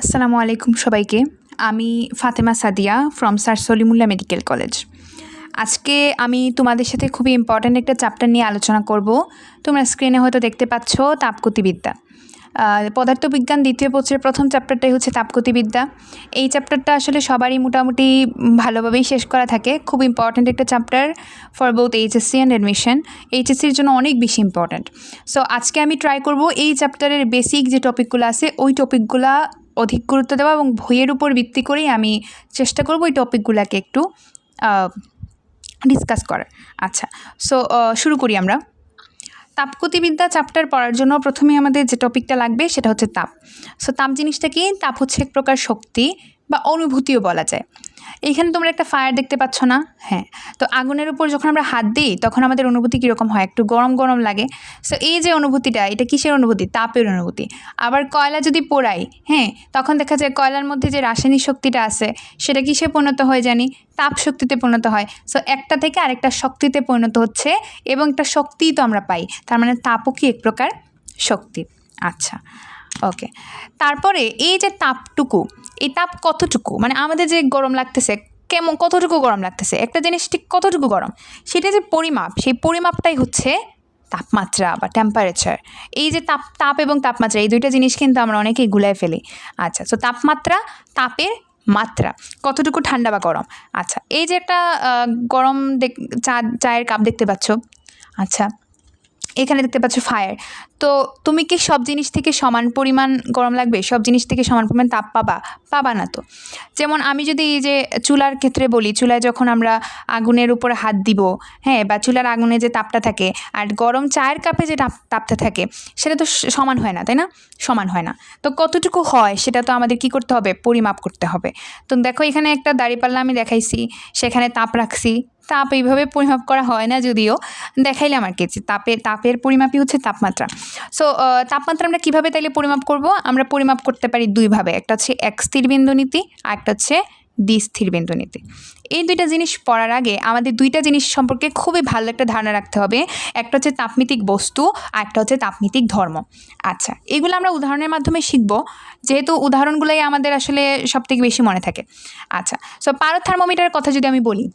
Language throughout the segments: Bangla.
আসসালামু আলাইকুম সবাইকে। আমি Fatema Sadia from sir Salimullah medical college. আজকে আমি তোমাদের সাথে খুবই ইম্পর্ট্যান্ট একটা চ্যাপ্টার নিয়ে আলোচনা করব। তোমরা স্ক্রিনে হয়তো দেখতে পাচ্ছ তাপগতিবিদ্যা। পদার্থবিজ্ঞান দ্বিতীয় বছরের প্রথম চ্যাপ্টারটাই হচ্ছে তাপগতিবিদ্যা। এই চ্যাপ্টারটা আসলে সবারই মোটামুটি ভালোভাবেই শেষ করা থাকে। খুব ইম্পর্ট্যান্ট একটা chapter for both HSC and admission. এইচএসসির জন্য অনেক বেশি ইম্পর্ট্যান্ট। সো আজকে আমি ট্রাই করব এই চ্যাপ্টারের বেসিক যে টপিকগুলো আছে ওই টপিকগুলো অধিক গুরুত্ব দেওয়া এবং বইয়ের উপর ভিত্তি করেই আমি চেষ্টা করব এই টপিকগুলোকে একটু ডিসকাস করার। আচ্ছা, সো শুরু করি আমরা। তাপগতিবিদ্যা চ্যাপ্টার পড়ার জন্য প্রথমে আমাদের যে টপিকটা লাগবে সেটা হচ্ছে তাপ। সো তাপ জিনিসটা কি? তাপ হচ্ছে এক প্রকার শক্তি বা অনুভূতিও বলা যায়। এইখানে তোমরা একটা ফায়ার দেখতে পাচ্ছ না? হ্যাঁ, তো আগুনের উপর যখন আমরা হাত দিই তখন আমাদের অনুভূতি কীরকম হয়? একটু গরম গরম লাগে। সো এই যে অনুভূতিটা, এটা কিসের অনুভূতি? তাপের অনুভূতি। আবার কয়লা যদি পোড়াই, হ্যাঁ, তখন দেখা যায় কয়লার মধ্যে যে রাসায়নিক শক্তিটা আছে সেটা কিসে পরিণত হয় জানি? তাপ শক্তিতে পরিণত হয়। সো একটা থেকে আরেকটা শক্তিতে পরিণত হচ্ছে এবং একটা শক্তিই তো আমরা পাই, তার মানে তাপও কি এক প্রকার শক্তি। আচ্ছা, ওকে। তারপরে এই যে তাপটুকু, এই তাপ কতটুকু, মানে আমাদের যে গরম লাগতেছে কেমন, কতটুকু গরম লাগতেছে, একটা জিনিস ঠিক কতটুকু গরম, সেটা যে পরিমাপ, সেই পরিমাপটাই হচ্ছে তাপমাত্রা বা টেম্পারেচার। এই যে তাপ এবং তাপমাত্রা, এই দুইটা জিনিস কিন্তু আমরা অনেকেই গুলায় ফেলি। আচ্ছা, সো তাপমাত্রা, তাপের মাত্রা, কতটুকু ঠান্ডা বা গরম। আচ্ছা, এই যে একটা গরম চায়ের কাপ দেখতে পাচ্ছ। আচ্ছা, এখানে দেখতে পাচ্ছ ফায়ার। তো তুমি কি সব জিনিস থেকে সমান পরিমাণ গরম লাগবে? সব জিনিস থেকে সমান পরিমাণ তাপ পাবা না তো। যেমন আমি যদি এই যে চুলার ক্ষেত্রে বলি, চুলায় যখন আমরা আগুনের উপরে হাত দিব, হ্যাঁ, বা চুলার আগুনে যে তাপটা থাকে আর গরম চায়ের কাপে যে তাপটা থাকে সেটা তো সমান হয় না, তাই না? সমান হয় না। তো কতটুকু হয় সেটা তো আমাদের কি করতে হবে? পরিমাপ করতে হবে। তো দেখো এখানে একটা দাঁড়িপাল্লা আমি দেখাইছি, সেখানে তাপ রাখছি। তাপ এইভাবে পরিমাপ করা হয় না, যদিও দেখাইলাম আর কি। তাপের পরিমাপই হচ্ছে তাপমাত্রা। সো তাপমাত্রা আমরা কীভাবে তাইলে পরিমাপ করব? আমরা পরিমাপ করতে পারি দুইভাবে, একটা হচ্ছে এক স্থির বিন্দু নীতি আর একটা হচ্ছে দ্বিস্থির বিন্দু নীতি। এই দুইটা জিনিস পড়ার আগে আমাদের দুইটা জিনিস সম্পর্কে খুবই ভালো একটা ধারণা রাখতে হবে। একটা হচ্ছে তাপমিতিক বস্তু আর একটা হচ্ছে তাপমিতিক ধর্ম। আচ্ছা, এগুলো আমরা উদাহরণের মাধ্যমে শিখব, যেহেতু উদাহরণগুলোই আমাদের আসলে সবথেকে বেশি মনে থাকে। আচ্ছা, সো পারদ থার্মোমিটারের কথা যদি আমি বলি,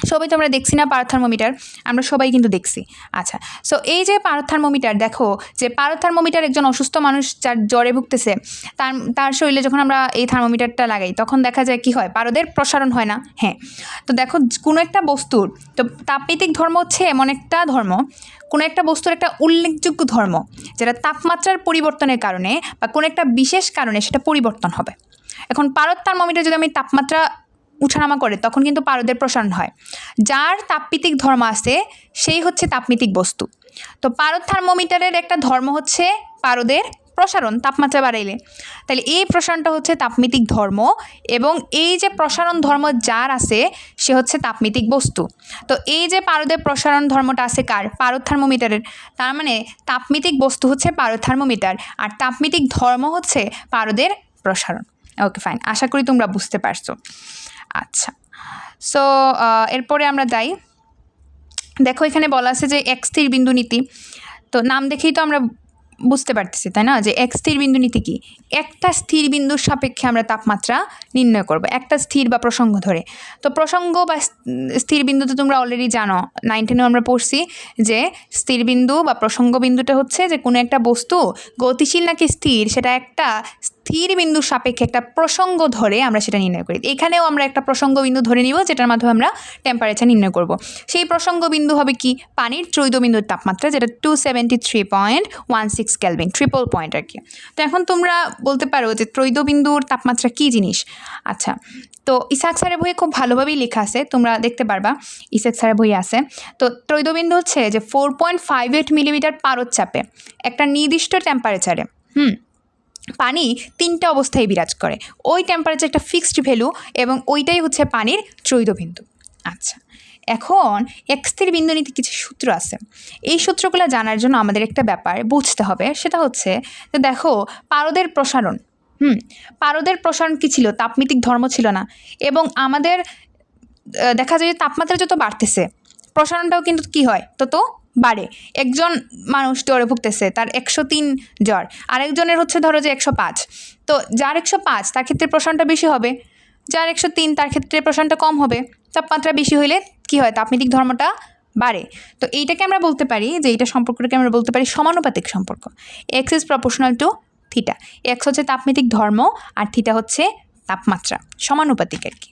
সবাই তো আমরা দেখছি না পারদ থার্মোমিটার? আমরা সবাই কিন্তু দেখছি। আচ্ছা, সো এই যে পারদ থার্মোমিটার, দেখো যে পারদ থার্মোমিটার একজন অসুস্থ মানুষ যার জ্বরে ভুগতেছে, তার শরীরে যখন আমরা এই থার্মোমিটারটা লাগাই তখন দেখা যায় কি হয়? পারদের প্রসারণ হয় না? হ্যাঁ। তো দেখো কোনো একটা বস্তুর, তো তাপমিতিক ধর্ম হচ্ছে এমন একটা ধর্ম, কোনো একটা বস্তুর একটা উল্লেখযোগ্য ধর্ম যেটা তাপমাত্রার পরিবর্তনের কারণে বা কোনো একটা বিশেষ কারণে সেটা পরিবর্তন হবে। এখন পারদ থার্মোমিটার যদি আমি তাপমাত্রা উঠানামা করে তখন কিন্তু পারদের প্রসারণ হয়। যার তাপমিতিক ধর্ম আছে সেই হচ্ছে তাপমিতিক বস্তু। তো পারদ থার্মোমিটারের একটা ধর্ম হচ্ছে পারদের প্রসারণ, তাপমাত্রা বাড়াইলে। তাহলে এই প্রসারণটা হচ্ছে তাপমিতিক ধর্ম, এবং এই যে প্রসারণ ধর্ম যার আছে সে হচ্ছে তাপমিতিক বস্তু। তো এই যে পারদের প্রসারণ ধর্মটা আছে কার? পারদ থার্মোমিটারের। তার মানে তাপমিতিক বস্তু হচ্ছে পারদ থার্মোমিটার আর তাপমিতিক ধর্ম হচ্ছে পারদের প্রসারণ। ওকে, ফাইন, আশা করি তোমরা বুঝতে পারছো। আচ্ছা, সো এরপরে আমরা যাই। দেখো এখানে বলা আছে যে এক স্থির বিন্দু নীতি। তো নাম দেখেই তো আমরা বুঝতে পারতেছি, তাই না, যে এক স্থির বিন্দু নীতি কি? একটা স্থির বিন্দুর সাপেক্ষে আমরা তাপমাত্রা নির্ণয় করব, একটা স্থির বা প্রসঙ্গ ধরে। তো প্রসঙ্গ বা স্থির বিন্দু তো তোমরা অলরেডি জানো, 9-10 আমরা পড়ছি যে স্থির বিন্দু বা প্রসঙ্গ বিন্দুটা হচ্ছে যে কোনো একটা বস্তু গতিশীল নাকি স্থির সেটা একটা স্থির বিন্দুর সাপেক্ষে একটা প্রসঙ্গ ধরে আমরা সেটা নির্ণয় করি। এখানেও আমরা একটা প্রসঙ্গ বিন্দু ধরে নিব যেটার মাধ্যমে আমরা টেম্পারেচার নির্ণয় করব। সেই প্রসঙ্গ বিন্দু হবে কি? পানির ত্রৈধ বিন্দুর তাপমাত্রা, যেটা 273.16 কেলভিন, ট্রিপল পয়েন্ট আর কি। তো এখন তোমরা বলতে পারো যে ত্রৈধ বিন্দুর তাপমাত্রা কী জিনিস? আচ্ছা, তো ইসাক স্যারের বইয়ে খুব ভালোভাবেই লেখা আছে, তোমরা দেখতে পারবা, ইসাক স্যারের বই আছে। তো ত্রৈধ বিন্দু হচ্ছে যে 4.58 মিলিমিটার পারদ চাপে একটা নির্দিষ্ট টেম্পারেচারে পানি 3টা অবস্থায় বিরাজ করে। ওই টেম্পারেচার একটা ফিক্সড ভ্যালু এবং ওইটাই হচ্ছে পানির ত্রৈধ বিন্দু। আচ্ছা, এখন এক স্থির বিন্দু নীতি কিছু সূত্র আছে। এই সূত্রগুলো জানার জন্য আমাদের একটা ব্যাপার বুঝতে হবে, সেটা হচ্ছে যে দেখো পারদের প্রসারণ, পারদের প্রসারণ কী ছিল? তাপমিতিক ধর্ম ছিল না? এবং আমাদের দেখা যায় যে তাপমাত্রা যত বাড়তেছে প্রসারণটাও কিন্তু কী হয়? তত বাড়ে। একজন মানুষ জ্বরে ভুগতেছে, তার 103 জ্বর, আরেকজনের হচ্ছে ধরো যে 105। তো যার 105 তার ক্ষেত্রে প্রসারণটা বেশি হবে, যার 103 তার ক্ষেত্রে প্রসারণটা কম হবে। তাপমাত্রা বেশি হইলে কি হয়, তাপমিতিক ধর্মটা বাড়ে। তো এইটাকে আমরা বলতে পারি যে এইটা সম্পর্কটাকে আমরা বলতে পারি সমানুপাতিক সম্পর্ক। X is proportional to theta. X হচ্ছে তাপমিতিক ধর্ম আর থিটা হচ্ছে তাপমাত্রা, সমানুপাতিক আর কি।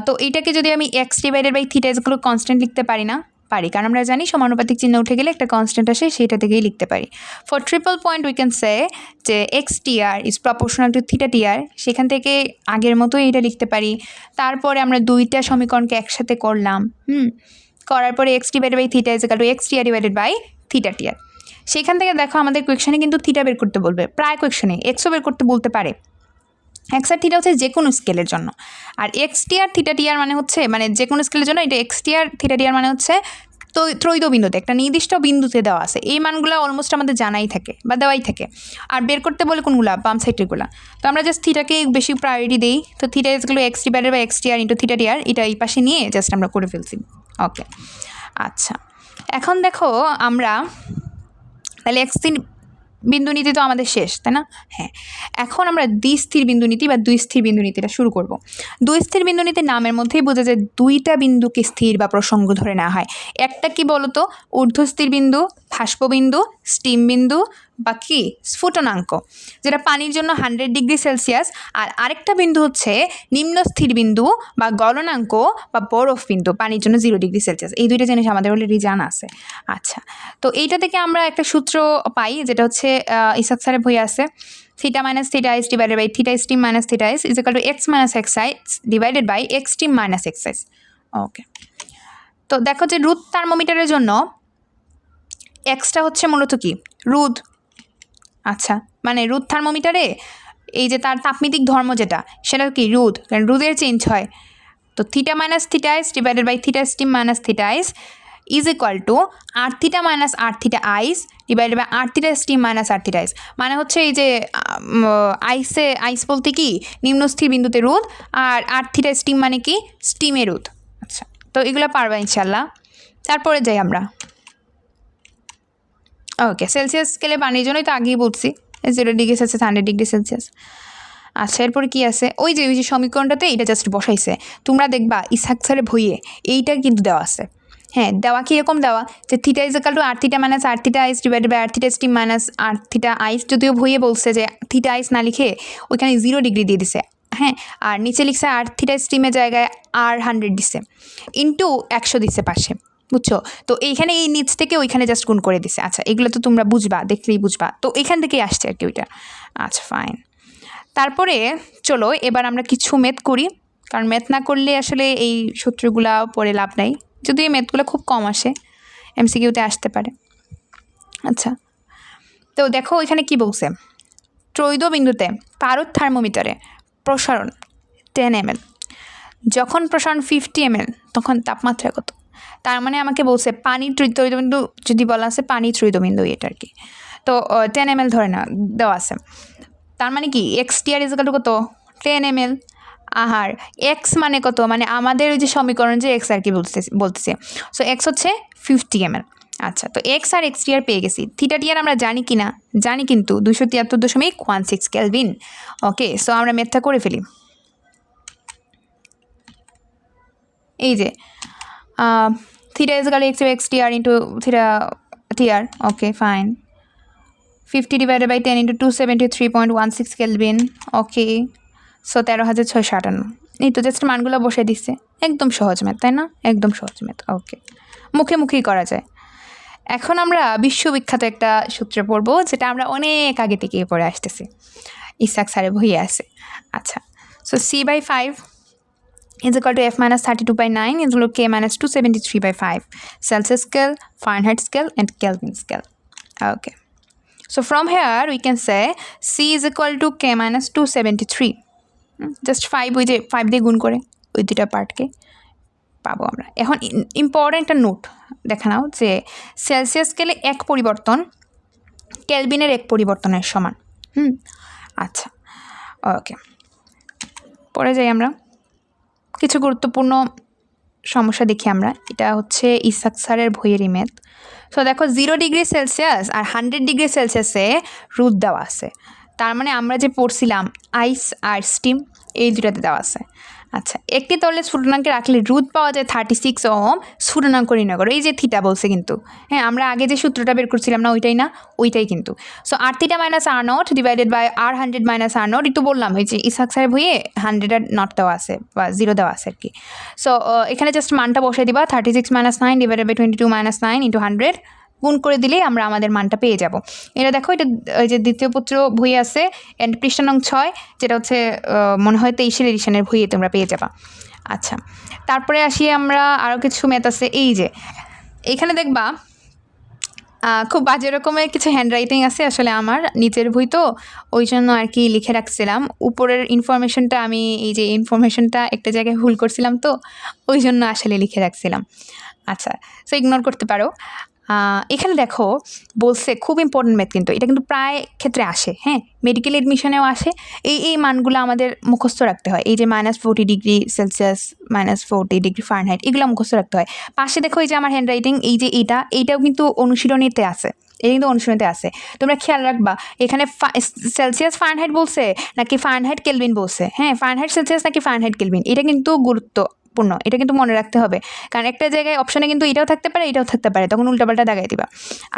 তো এইটাকে যদি আমি এক্স ডিভাইডেড বাই থিটা এগুলো কনস্ট্যান্ট লিখতে পারি না? পারি, কারণ আমরা জানি সমানুপাতিক চিহ্ন উঠে গেলে একটা কনস্ট্যান্ট আসে, সেটা থেকেই লিখতে পারি। For triple point we can say যে X TR is proportional to theta TR, সেখান থেকে আগের মতোই এটা লিখতে পারি। তারপরে আমরা দুইটা সমীকরণকে একসাথে করলাম, করার পরে x divided by theta is equal to x TR divided by theta TR. সেখান থেকে দেখো আমাদের কোয়েকশনে কিন্তু থিটা বের করতে বলবে, প্রায় কোয়েকশনে এক্সও বের করতে বলতে পারে। এক্স আর থিটা হচ্ছে যে কোনো স্কেলের জন্য, আর এক্স টি আর থিটা টি আর মানে হচ্ছে মানে যে কোনো স্কেলের জন্য এটা এক্স টি আর থিটা টি আর মানে হচ্ছে ত্রৈধ বিন্দুতে একটা নির্দিষ্ট বিন্দুতে দেওয়া আছে। এই মানগুলো অলমোস্ট আমাদের জানাই থাকে বা দেওয়াই থাকে। আর বের করতে বলে কোনগুলা, বাম সাইডেরগুলো। তো আমরা জাস্ট থিটাকে বেশি প্রায়োরিটি দিই। তো থিটা ইজগুলো X divided by X T R into theta T R, এটা এই পাশে নিয়ে জাস্ট আমরা করে ফেলছি। ওকে, আচ্ছা এখন দেখো আমরা তাহলে এক্স বিন্দু নীতি তো আমাদের শেষ, তাই না? হ্যাঁ, এখন আমরা দ্বিস্থির বিন্দু নীতি বা দুই স্থির বিন্দু নীতিটা শুরু করব। দুই স্থির বিন্দু নীতির নামের মধ্যেই বোঝা যায় দুইটা বিন্দুকে স্থির বা প্রসঙ্গ ধরে নেওয়া হয়। একটা কি বলতো, ঊর্ধ্বস্থির বিন্দু, ভাস্পবিন্দু, স্টিম বিন্দু বা কি স্ফুটনাঙ্ক, যেটা পানির জন্য 100 ডিগ্রি সেলসিয়াস। আর আরেকটা বিন্দু হচ্ছে নিম্নস্থির বিন্দু বা গলনাঙ্ক বা বরফ বিন্দু, পানির জন্য 0 ডিগ্রি সেলসিয়াস। এই দুইটা জিনিস আমাদের অলরেডি জানা আছে। আচ্ছা, তো এইটা থেকে আমরা একটা সূত্র পাই, যেটা হচ্ছে ইসাক স্যারের বই আছে, theta minus theta ice divided by theta steam minus theta ice is equal to X minus X ice divided by X steam minus X ice. Okay, তো দেখো যে রোদ থার্মোমিটারের জন্য এক্সটা হচ্ছে মূলত কি, রোদ। আচ্ছা, মানে রোদ থার্মোমিটারে এই যে তার তাপমিতিক ধর্ম যেটা, সেটা কি রোদ, কারণ রোদের চেঞ্জ হয়। তো theta minus theta ice divided by theta steam minus theta ice is equal to R theta minus R theta ice divided by R theta steam minus R theta ice. মানে হচ্ছে এই যে আইস বলতে কি নিম্নস্থির বিন্দুতে রোদ, আর আর থিটা স্টিম মানে কি স্টিমে রোদ। আচ্ছা, তো এগুলো পারবা ইনশাল্লাহ। তারপরে যাই আমরা, ওকে, সেলসিয়াস স্কেলে পানির জন্যই তো আগেই বলছি 0 ডিগ্রি সেলসিয়াস 100 ডিগ্রি সেলসিয়াস। আচ্ছা, এরপরে কী আছে, ওই যে সমীকরণটাতে এটা জাস্ট বসাইছে। তোমরা দেখবা ইসহাক স্যারের বইয়ে এইটা কিন্তু দেওয়া আছে। হ্যাঁ, দেওয়া কীরকম দেওয়া, যে theta is equal to R theta minus R theta ice divided by R theta steam minus R theta ice. যদিও বইয়ে বলছে যে থিটা আইস না লিখে ওইখানে 0 ডিগ্রি দিয়ে দিছে। হ্যাঁ, আর নিচে লিখছে আর থিটা স্টিমের জায়গায় আর 100 দিছে, ইন্টু 100 দিছে পাশে, বুঝছো? তো এইখানে এই নিচ থেকে ওইখানে জাস্ট গুণ করে দিছে। আচ্ছা, এগুলো তো তোমরা বুঝবা, দেখলেই বুঝবা। তো এখান থেকেই আসছে আর কি ওইটা। আচ্ছা, ফাইন। তারপরে চলো এবার আমরা কিছু ম্যাথ করি, কারণ ম্যাথ না করলে আসলে এই সূত্রগুলা পড়ে লাভ নাই, যদি এই ম্যাথগুলো খুব কম আসে, এমসিকিউতে আসতে পারে। আচ্ছা, তো দেখো এখানে কি বলছে, ত্রৈধ বিন্দুতে পারদ থার্মোমিটারে প্রসারণ 10 ml, যখন প্রসারণ 50 ml তখন তাপমাত্রা কত? তার মানে আমাকে বলছে পানির ত্রৈধবিন্দু যদি বলা আছে, পানি ত্রৈধবিন্দু এটা আর কি। তো 10 ml ধরে না দেওয়া আছে, তার মানে কি x TR is equal to কত, 10 ml। আর এক্স মানে কত, মানে আমাদের ওই যে সমীকরণ যে এক্স আর কি বলতেছে। সো এক্স হচ্ছে 50 ml। আচ্ছা, তো এক্স আর এক্স টিআর পেয়ে গেছি। থিটা টিআর আমরা জানি কি না, জানি কিন্তু 273.16 কেলভিন। ওকে, সো আমরা ম্যাথটা করে ফেলি। এই যে theta is equal to x TR into theta TR. Okay, fine. 50 divided by 10 into 273.16 kelvin. Okay, so 13,658। এই তো জাস্ট মানগুলো বসে দিচ্ছে, একদম সহজ ম্যাথ, তাই না? একদম সহজ ম্যাথ। ওকে, মুখে মুখেই করা যায়। এখন আমরা বিশ্ববিখ্যাত একটা সূত্র পড়বো, যেটা আমরা অনেক আগে থেকে পড়ে আসতেছি, ইসাক স্যারের বইয়ে আছে। আচ্ছা, so C/5 is equal to F minus 32/9 is equal to K minus 273/5, Celsius scale, Fahrenheit scale and Kelvin scale. Okay, so from here we can say C is equal to K minus 273. Just 5 ওই যে 5 দিয়ে গুণ করে ওই দুটা পার্টকে পাবো আমরা। এখন ইম্পর্টেন্ট একটা নোট দেখে নাও যে সেলসিয়াস স্কেলে 1 পরিবর্তন কেলভিনের 1 পরিবর্তনের সমান। আচ্ছা, ওকে, পরে যাই আমরা। কিছু গুরুত্বপূর্ণ সমস্যা দেখি আমরা। এটা হচ্ছে ইসাক স্যারের বইয়েরই ম্যাথ। সো দেখো 0 ডিগ্রি সেলসিয়াস আর 100 ডিগ্রি সেলসিয়াসে রোদ দেওয়া আছে। তার মানে আমরা যে পড়ছিলাম আইস আর স্টিম, এই দুটাতে দেওয়া আছে। আচ্ছা, একটি তরলে স্ফুটনাঙ্কে রাখলে রোদ পাওয়া যায় 36 ওহম, স্ফুটনাঙ্ক নির্ণয় করো। এই যে থিটা বলছে কিন্তু, হ্যাঁ আমরা আগে যে সূত্রটা বের করছিলাম না ওইটাই না, ওইটাই কিন্তু। So R theta minus R nought divided by R 100 minus R nought, একটু বললাম এই যে ইসাক স্যারের বইয়ে 100 আর নট দেওয়া আছে বা 0 দেওয়া আছে আর কি। সো এখানে জাস্ট মানটা বসে দিবা, 36 minus 9 divided by 22 minus 9 into 100, গুণ করে দিলেই আমরা আমাদের মানটা পেয়ে যাব। এটা দেখো, এটা ওই যে দ্বিতীয় পত্র বই আছে এন্ড পৃষ্ঠা নং 6, যেটা হচ্ছে মনে হয় 23 এডিশনের বইয়ে তোমরা পেয়ে যাবা। আচ্ছা, তারপরে আসি আমরা, আরও কিছু ম্যাথ আছে। এই যে এখানে দেখবা খুব বাজে রকমের কিছু হ্যান্ডরাইটিং আছে আসলে, আমার নিচের বই তো ওই জন্য আর কি লিখে রাখছিলাম। উপরের ইনফরমেশনটা আমি এই যে ইনফরমেশনটা একটা জায়গায় ভুল করছিলাম তো ওই জন্য আসলে লিখে রাখছিলাম। আচ্ছা, সো ইগনোর করতে পারো। এখানে দেখো বলছে খুব ইম্পর্টেন্ট ম্যাথ, কিন্তু এটা কিন্তু প্রায় ক্ষেত্রে আসে, হ্যাঁ মেডিকেল এডমিশনেও আসে। এই মানগুলো আমাদের মুখস্থ রাখতে হয়। এই যে -40 ডিগ্রি সেলসিয়াস, -40 ডিগ্রি ফারেনহাইট, এগুলো মুখস্থ রাখতে হয়। পাশে দেখো এই যে আমার হ্যান্ডরাইটিং, এই যে এইটাও কিন্তু অনুশীলনীতে আছে, এটা কিন্তু অনুশীলনীতে আছে। তোমরা খেয়াল রাখবা এখানে সেলসিয়াস ফারেনহাইট বলছে নাকি ফারেনহাইট কেলভিন বলছে, হ্যাঁ ফারেনহাইট সেলসিয়াস নাকি ফারেনহাইট কেলভিন, এটা কিন্তু গুরুত্বপূর্ণ, এটা কিন্তু মনে রাখতে হবে। কারণ একটা জায়গায় অপশনে কিন্তু এটাও থাকতে পারে এটাও থাকতে পারে, তখন উল্টাপাল্টা দাগাই দিবা।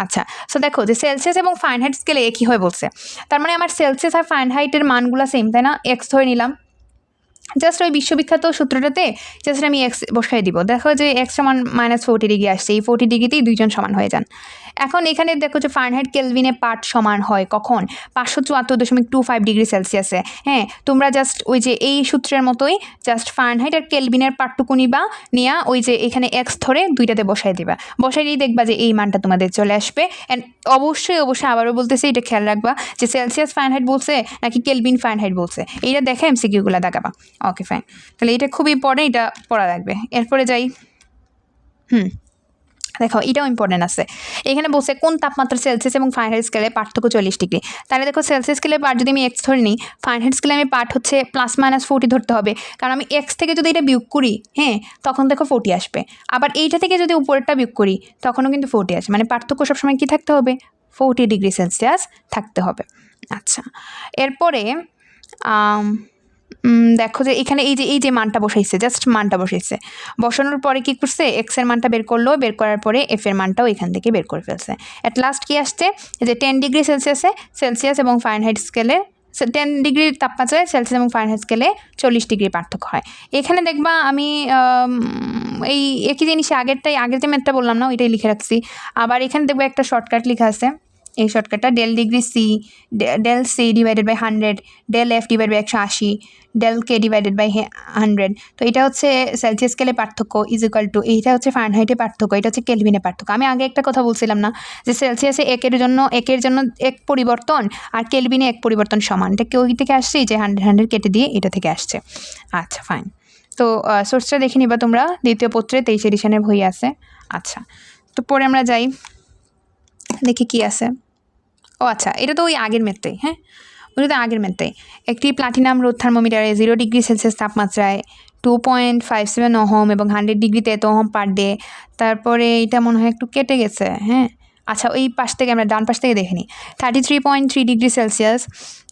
আচ্ছা, সো দেখো যে সেলসিয়াস এবং ফারেনহাইট স্কেলে একই হয় বলছে, তার মানে আমার সেলসিয়াস আর ফারেনহাইটের মানগুলো সেম, তাই না? এক্স ধরে নিলাম, জাস্ট ওই বিশ্ববিখ্যাত সূত্রটাতে জাস্ট আমি এক্স বসাই দিব। দেখো যে এক্স সমান -40 ডিগ্রি আসছে, এই 40 ডিগ্রিতেই দুইজন সমান হয়ে যান। এখন এখানে দেখো যে ফারেনহাইট কেলভিনে পার্ট সমান হয় কখন? 574.25 ডিগ্রি সেলসিয়াসে। হ্যাঁ, তোমরা জাস্ট ওই যে এই সূত্রের মতোই জাস্ট ফারেনহাইট আর কেলভিনের পার্টটুকু নিবা, নিয়ে ওই যে এখানে এক্স ধরে দুইটাতে বসাই দিবা, বসাই দিয়ে দেখবা যে এই মানটা তোমাদের চলে আসবে। অ্যান্ড অবশ্যই আবারও বলতেছে, এটা খেয়াল রাখবা যে সেলসিয়াস ফারেনহাইট বলছে নাকি কেলভিন ফারেনহাইট বলছে, এইটা দেখে এমসিকিউগুলো দাগাবা। ওকে ফাইন, তাহলে এটা খুব ইম্পর্টেন্ট, এটা পড়া লাগবে। এরপরে যাই, দেখো এটাও ইম্পর্টেন্ট আছে। এখানে বলছে কোন তাপমাত্রা সেলসিয়াস এবং ফারেনহাইট স্কেলে পার্থক্য 40 ডিগ্রি। তাহলে দেখো সেলসিয়াস স্কেলে পার্ট যদি আমি এক্স ধরে নিই, ফারেনহাইট স্কেলে আমি পার্ট হচ্ছে +-40 ধরতে হবে, কারণ আমি এক্স থেকে যদি এটা বিয়োগ করি, হ্যাঁ তখন দেখো 40 আসবে। আবার এইটা থেকে যদি উপরেরটা বিয়োগ করি তখনও কিন্তু 40 আসবে, মানে পার্থক্য সবসময় কী থাকতে হবে? 40 ডিগ্রি সেলসিয়াস থাকতে হবে। আচ্ছা, এরপরে দেখো যে এখানে এই যে মানটা বসাইছে, জাস্ট মানটা বসাইছে, বসানোর পরে কি করছে, এক্সের মানটা বের করলো, বের করার পরে এফের মানটাও এখান থেকে বের করে ফেলছে। অ্যাট লাস্ট কি আসছে যে 10 ডিগ্রি সেলসিয়াস এবং ফারেনহাইট স্কেলে 10 ডিগ্রি তাপমাত্রায় সেলসিয়াস এবং ফারেনহাইট স্কেলে 40 ডিগ্রি পার্থক্য হয়। এখানে দেখবা আমি এই একই জিনিসে আগের যে ম্যাথটা বললাম না ওইটাই লিখে রাখছি। আবার এখানে দেখবো একটা শর্টকাট লেখা আছে, এই শর্টকাটটা del C divided by 100, del F divide by 180, del K divided by 100। তো এটা হচ্ছে সেলসিয়াস স্কেলে পার্থক্য ইজ ইকুয়াল টু, এইটা হচ্ছে ফারেনহাইটে পার্থক্য, এটা হচ্ছে কেলভিনে পার্থক্য। আমি আগে একটা কথা বলছিলাম না যে সেলসিয়াসে একের জন্য এক পরিবর্তন আর কেলভিনে এক পরিবর্তন সমান, এটা ওই থেকে আসছে, যে 100 কেটে দিয়ে এটা থেকে আসছে। আচ্ছা ফাইন, তো সোর্সটা দেখে নিবা তোমরা, দ্বিতীয় পত্রে 23 এডিশনের বই আছে। আচ্ছা, তো পরে আমরা যাই দেখি কি আছে। ও আচ্ছা, এটা তো ওই আগের ম্যাথটাই, হ্যাঁ ওটা তো আগের ম্যাথটাই। একটি প্লাটিনাম রোদ থার্মোমিটারে 0 ডিগ্রি সেলসিয়াস তাপমাত্রায় 2.57 ওহম এবং 100 ডিগ্রিতে এত ওহম পার ডে। তারপরে এটা মনে হয় একটু কেটে গেছে, হ্যাঁ আচ্ছা ওই পাশ থেকে আমরা ডান পাশ থেকে দেখে নিই, 33.3 ডিগ্রি সেলসিয়াস।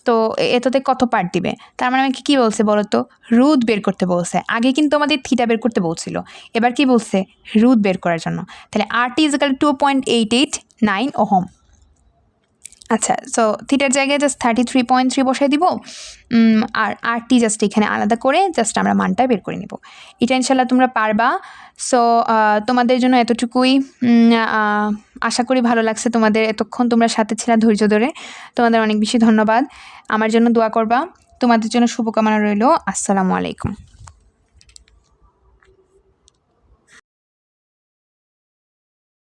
তো এততে কত পার্ট দিবে? তার মানে আমাকে কী বলছে বলো তো, রোদ বের করতে বলছে। আগে কিন্তু আমাদের থিটা বের করতে বলছিল, এবার কি বলছে, রোদ বের করার জন্য। তাহলে RT = 2.889 ওহম। আচ্ছা, সো থিটার জায়গায় জাস্ট 33.3 বসাই দিব, আর RT জাস্ট এখানে আলাদা করে জাস্ট আমরা মানটা বের করে নেব। এটা ইনশাল্লাহ তোমরা পারবা। সো তোমাদের জন্য এতটুকুই, আশা করি ভালো লাগছে তোমাদের, এতক্ষণ তোমরা সাথে ছিলা ধৈর্য ধরে, তোমাদের অনেক বেশি ধন্যবাদ। আমার জন্য দোয়া করবা, তোমাদের জন্য শুভকামনা রইল। আসসালামু আলাইকুম।